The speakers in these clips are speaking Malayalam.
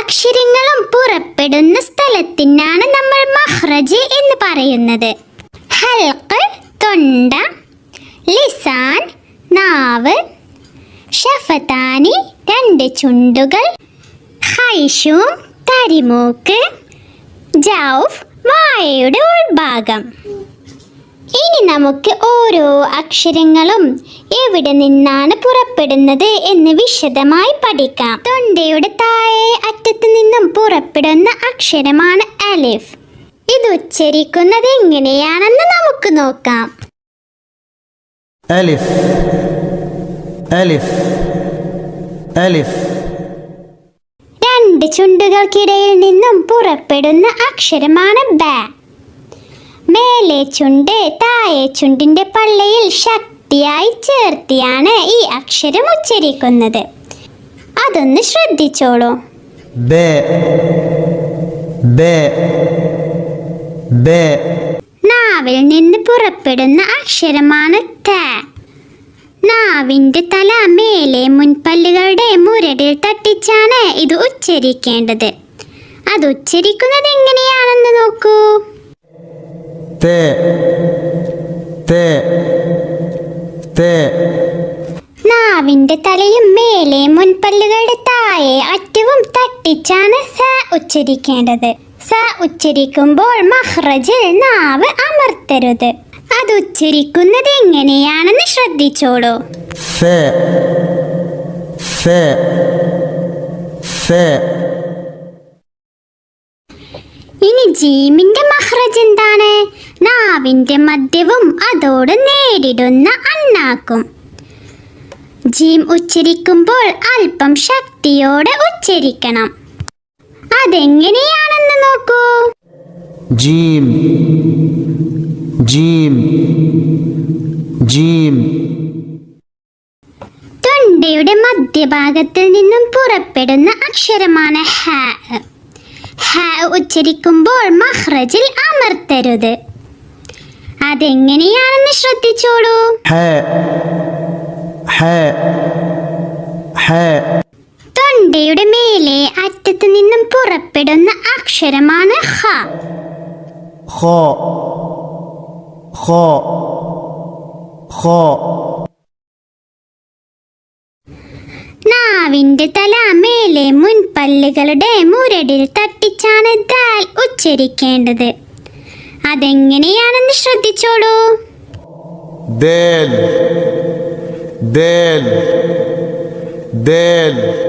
അക്ഷരങ്ങളും പുറപ്പെടുന്ന സ്ഥലത്തിനാണ് നമ്മൾ മഖ്റജ് എന്ന് പറയുന്നത്. ഹൽഖ് തൊണ്ട, ലിസാൻ നാവ്, ഷഫതാനി രണ്ട് ചുണ്ടുകൾ, ഖൈശൂം തരിമൂക്ക്, ജൗഫ് വായയുടെ ഉൾഭാഗം. ഇനി നമുക്ക് ഓരോ അക്ഷരങ്ങളും എവിടെ നിന്നാണ് പുറപ്പെടുന്നത് എന്ന് വിശദമായി പഠിക്കാം. തൊണ്ടയുടെ താഴെ അറ്റത്ത് നിന്നും പുറപ്പെടുന്ന അക്ഷരമാണ് അലിഫ്. ഇത് ഉച്ചരിക്കുന്നത് എങ്ങനെയാണെന്ന് നമുക്ക് നോക്കാം. അലിഫ് അലിഫ് അലിഫ്. രണ്ട് ചുണ്ടുകൾക്കിടയിൽ നിന്നും പുറപ്പെടുന്ന അക്ഷരമാണ് ബ. മേലെ ചുണ്ട് താഴെ ചുണ്ടിന്റെ പള്ളയിൽ ശക്തിയായി ചേർത്തിയാണ് ഈ അക്ഷരം ഉച്ചരിക്കുന്നത്. അതൊന്ന് ശ്രദ്ധിച്ചോളൂ. ബ ബ ബ. നാവിൽ നിന്ന് പുറപ്പെടുന്ന അക്ഷരമാണ് ത. നാവിന്റെ തല മേലെ മുൻപല്ലുകളുടെ മുരടിൽ തട്ടിച്ചാണ് ഇത് ഉച്ചരിക്കേണ്ടത്. അത് ഉച്ചരിക്കുന്നത് എങ്ങനെയാണെന്ന് നോക്കൂ. ത ത ത. നാവിന്റെ തലയും മേലെ മുൻപല്ലുകളുടെ താഴെ അറ്റവും തട്ടിച്ചാണ് സ ഉച്ചരിക്കേണ്ടത്. സ ഉച്ചരിക്കുമ്പോൾ മഖ്റജിൽ നാവ് അമർത്തരുത്. അത് ഉച്ചരിക്കുന്നത് എങ്ങനെയാണെന്ന് ശ്രദ്ധിച്ചോളൂ. ഫ ഫ ഫ. ഇനി ജീമിന്റെ മഖ്റജ് എന്താണ്? നാവിന്റെ മധ്യവും അതോട് നേരിടുന്ന അണ്ണാക്കും. ജീം ഉച്ചരിക്കുമ്പോൾ അല്പം ശക്തിയോടെ ഉച്ചരിക്കണം. അതെങ്ങനെയാണെന്ന് നോക്കൂ. ജീം ജീം ജീം. തൊണ്ടയുടെ മധ്യഭാഗത്തിൽ നിന്നും പുറപ്പെടുന്ന അക്ഷരമാണ് ഹ. ഹ ഉച്ചരിക്കുമ്പോൾ മഖ്റജിൽ അമർത്തരുത്. അതെങ്ങനെയാണെന്ന് ശ്രദ്ധിച്ചോളൂ. ഹ ഹ ഹ. തൊണ്ടയുടെ മേലെ അറ്റത്ത് നിന്നും പുറപ്പെടുന്ന അക്ഷരമാണ് ഖ. ഖ ഖ ഖ. നാവിന്റെ തല മേലെ മുൻപല്ലുകളുടെ മുരടിൽ തട്ടിച്ചാണ് ദാൽ ഉച്ചരിക്കേണ്ടത്. അതെങ്ങനെയാണെന്ന് ശ്രദ്ധിച്ചോളൂ. ദാൽ ദാൽ ദാൽ.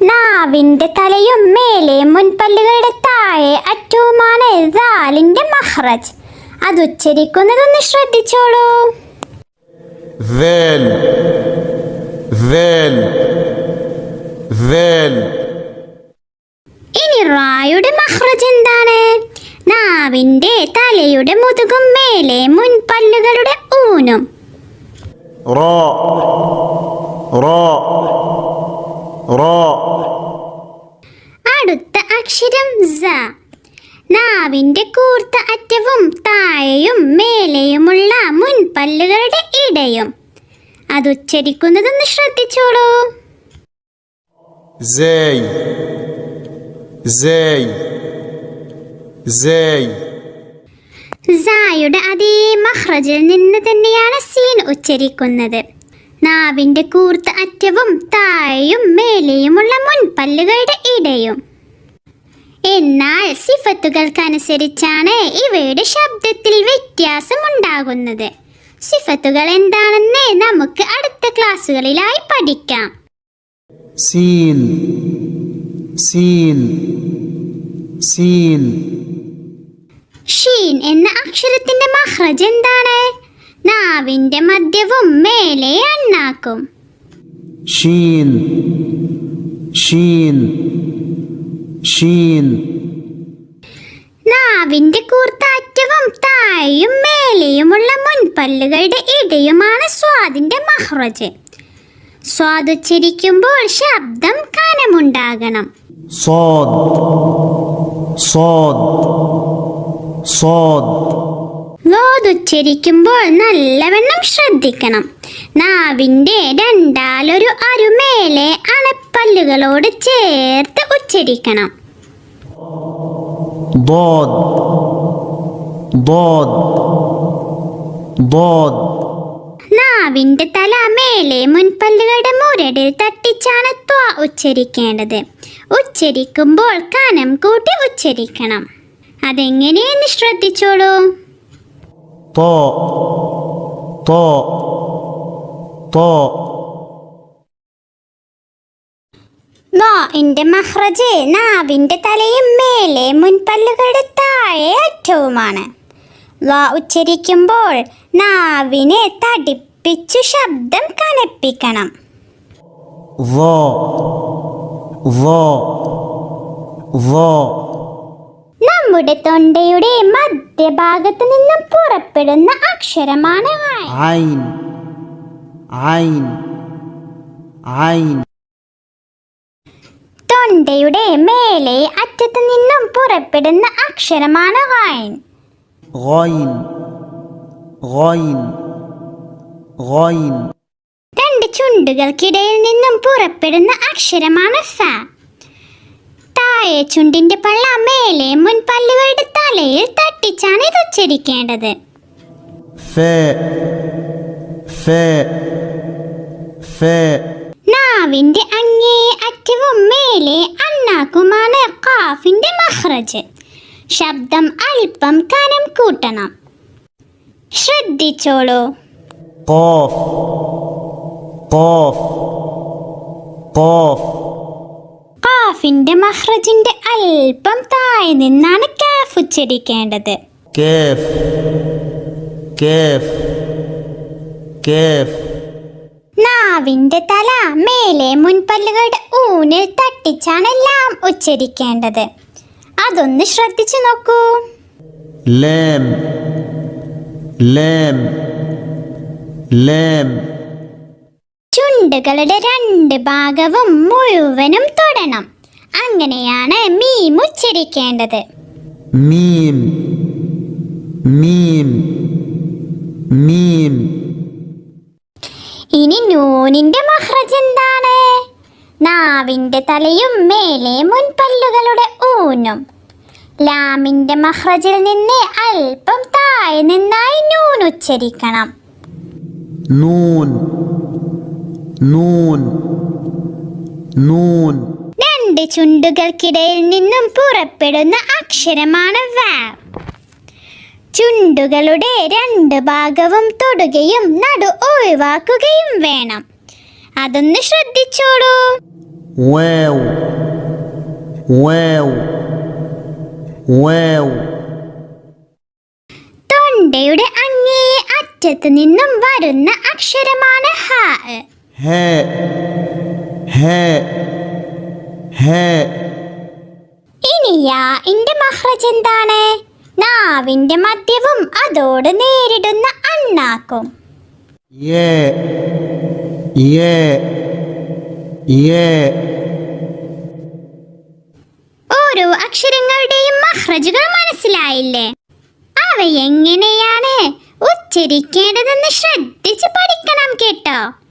നാവിന്റെ തലയും മേലെ മുൻപല്ലുകളുടെ താഴെ അറ്റവുമാണ് ദാലിന്റെ മഖ്റജ്. അത് ഉച്ചരിക്കുന്നതൊന്ന് ശ്രദ്ധിച്ചോളൂ. ذال ذال ذال. ഇനി റായുടെ മഖ്റജ് എന്താണ്? നാവിന്റെ തലയുടെ മുതുകും മേലെ മുൻപല്ലുകളുടെ ഊനും. റാ റാ റാ. അടുത്ത അക്ഷരം സ. നാവിന്റെ കൂർത്ത അറ്റവും താഴെയും മേലെയുമുള്ള മുൻപല്ലുകളുടെ ഇടയും. അത് ഉച്ചരിക്കുന്നതൊന്ന് ശ്രദ്ധിച്ചോളൂ. زاي زاي زاي. സായുടെ അതേ മഖ്റജിൽ നിന്ന് തന്നെയാണ് സീൻ ഉച്ചരിക്കുന്നത്. നാവിന്റെ കൂർത്ത അറ്റവും താഴെയും മേലെയുമുള്ള മുൻപല്ലുകളുടെ ഇടയും. എന്നാൽ സിഫത്തുകൾക്കനുസരിച്ചാണ് ഇവയുടെ ശബ്ദത്തിൽ വ്യത്യാസമുണ്ടാകുന്നത്. സിഫത്തുകൾ എന്താണെന്ന് നമുക്ക് അടുത്ത ക്ലാസ്സുകളിലായി പഠിക്കാം. سين سين سين. ഷീൻ എന്ന അക്ഷരത്തിന്റെ മഖ്റജ് എന്താണ്? നാവിന്റെ മധ്യവും മേലെ അണ്ണാക്കും. شين شين شين. നാവിന്റെ കൂർത്ത അറ്റവും താഴെയും മേലെയുമുള്ള മുൻപല്ലുകളുടെ ഇടയുമാണ് സ്വാദിന്റെ മഖ്റജ്. സ്വാദ് ഉച്ചരിക്കുമ്പോൾ ശബ്ദം കനമുണ്ടാകണം. صاد صاد صاد. ലോദ് ഉച്ചരിക്കുമ്പോൾ നല്ലവണ്ണം ശ്രദ്ധിക്കണം. നാവിന്റെ രണ്ടാലൊരു അരുമേലെ അണപ്പ മുൻപല്ലുകളോട് ചേർത്ത് ഉച്ചരിക്കണം. ضاد ضاد ضاد. നാവിന്റെ തല മേലെ മുൻപല്ലുകളുടെ മുരടിൽ തട്ടിച്ചാണ് ത്വ ഉച്ചരിക്കേണ്ടത്. ഉച്ചരിക്കുമ്പോൾ കനം കൂട്ടി ഉച്ചരിക്കണം. അതെങ്ങനെയെന്ന് ശ്രദ്ധിച്ചോളൂ. طاء طاء طاء. ന്റെ മഖ്റജ് നാവിന്റെ തലയും മേലെ മുൻപല്ലുകളുടെ താഴെ അറ്റവുമാണ്. ഉച്ചരിക്കുമ്പോൾ നാവിനെ തടിപ്പിച്ചു ശബ്ദം കനപ്പിക്കണം. ظا ظا ظا. നമ്മുടെ തൊണ്ടയുടെ മധ്യഭാഗത്ത് നിന്നും പുറപ്പെടുന്ന അക്ഷരമാണ് عين عين عين. തൊണ്ടയുടെ മേലെ അറ്റത്ത് നിന്നും പുറപ്പെടുന്ന അക്ഷരമാണ് ഗൈൻ. غين غين غين. രണ്ട് ചുണ്ടുകൾക്കിടയിൽ നിന്നും പുറപ്പെടുന്ന അക്ഷരമാണ് ഫ. താഴെ ചുണ്ടിന്റെ പള്ള മേലെ മുൻപല്ലുകളുടെ തലയിൽ തട്ടിച്ചാണ് ഇത് ഉച്ചരിക്കേണ്ടത്. فاء فاء فاء. നാവിന്റെ അങ്ങേ അറ്റവും മേലെ അണ്ണാക്കുമാണ് ഖാഫിന്റെ മഖ്റജ്. ശബ്ദം അല്പം കനം കൂട്ടണം. ശ്രദ്ധിച്ചോളൂ. قاف قاف قاف. ഖാഫിന്റെ മഖ്റജിന്റെ അല്പം താഴെ നിന്നാണ് കാഫ് ഉച്ചരിക്കേണ്ടത്. كاف كاف كاف. നാവിന്റെ തല മേലെ മുൻപല്ലുകളുടെ ഊനിൽ തട്ടിച്ചാണ് ലാം ഉച്ചരിക്കേണ്ടത്. അതൊന്ന് ശ്രദ്ധിച്ചു നോക്കൂ. لام لام لام. ചുണ്ടുകളുടെ രണ്ട് ഭാഗവും മുഴുവനും തൊടണം. അങ്ങനെയാണ് മീം ഉച്ചരിക്കേണ്ടത്. ميم ميم ميم. ഇനി നൂനിന്റെ മഖ്റജ് എന്താണ്? നാവിന്റെ തലയും മേലെ മുൻപല്ലുകളുടെ ഊനും. ലാമിന്റെ മഖ്റജിൽ നിന്ന് അല്പം താഴെ നിന്നായി നൂൻ ഉച്ചരിക്കണം. نون نون نون. രണ്ട് ചുണ്ടുകൾക്കിടയിൽ നിന്നും പുറപ്പെടുന്ന അക്ഷരമാണ് വാവ്. ചുണ്ടുകളുടെ രണ്ട് ഭാഗവും തൊടുകയും നടു ഒഴിവാക്കുകയും വേണം. അതൊന്ന് ശ്രദ്ധിച്ചോളൂ. واو واو واو. തൊണ്ടയുടെ അങ്ങേ അറ്റത്ത് നിന്നും വരുന്ന അക്ഷരമാണ് ഹ. هاء هاء هاء. ഇനി യാഇന്റെ മഖ്റജ് എന്താണ്? നാവിന്റെ മധ്യവും അതോട് നേരിടുന്ന അണ്ണാക്കും. ياء ياء ياء. ഓരോ അക്ഷരങ്ങളുടെയും മഖ്റജുകൾ മനസ്സിലായില്ലേ? അവ എങ്ങനെയാണ് ഉച്ചരിക്കേണ്ടതെന്ന് ശ്രദ്ധിച്ച് പഠിക്കണം കേട്ടോ.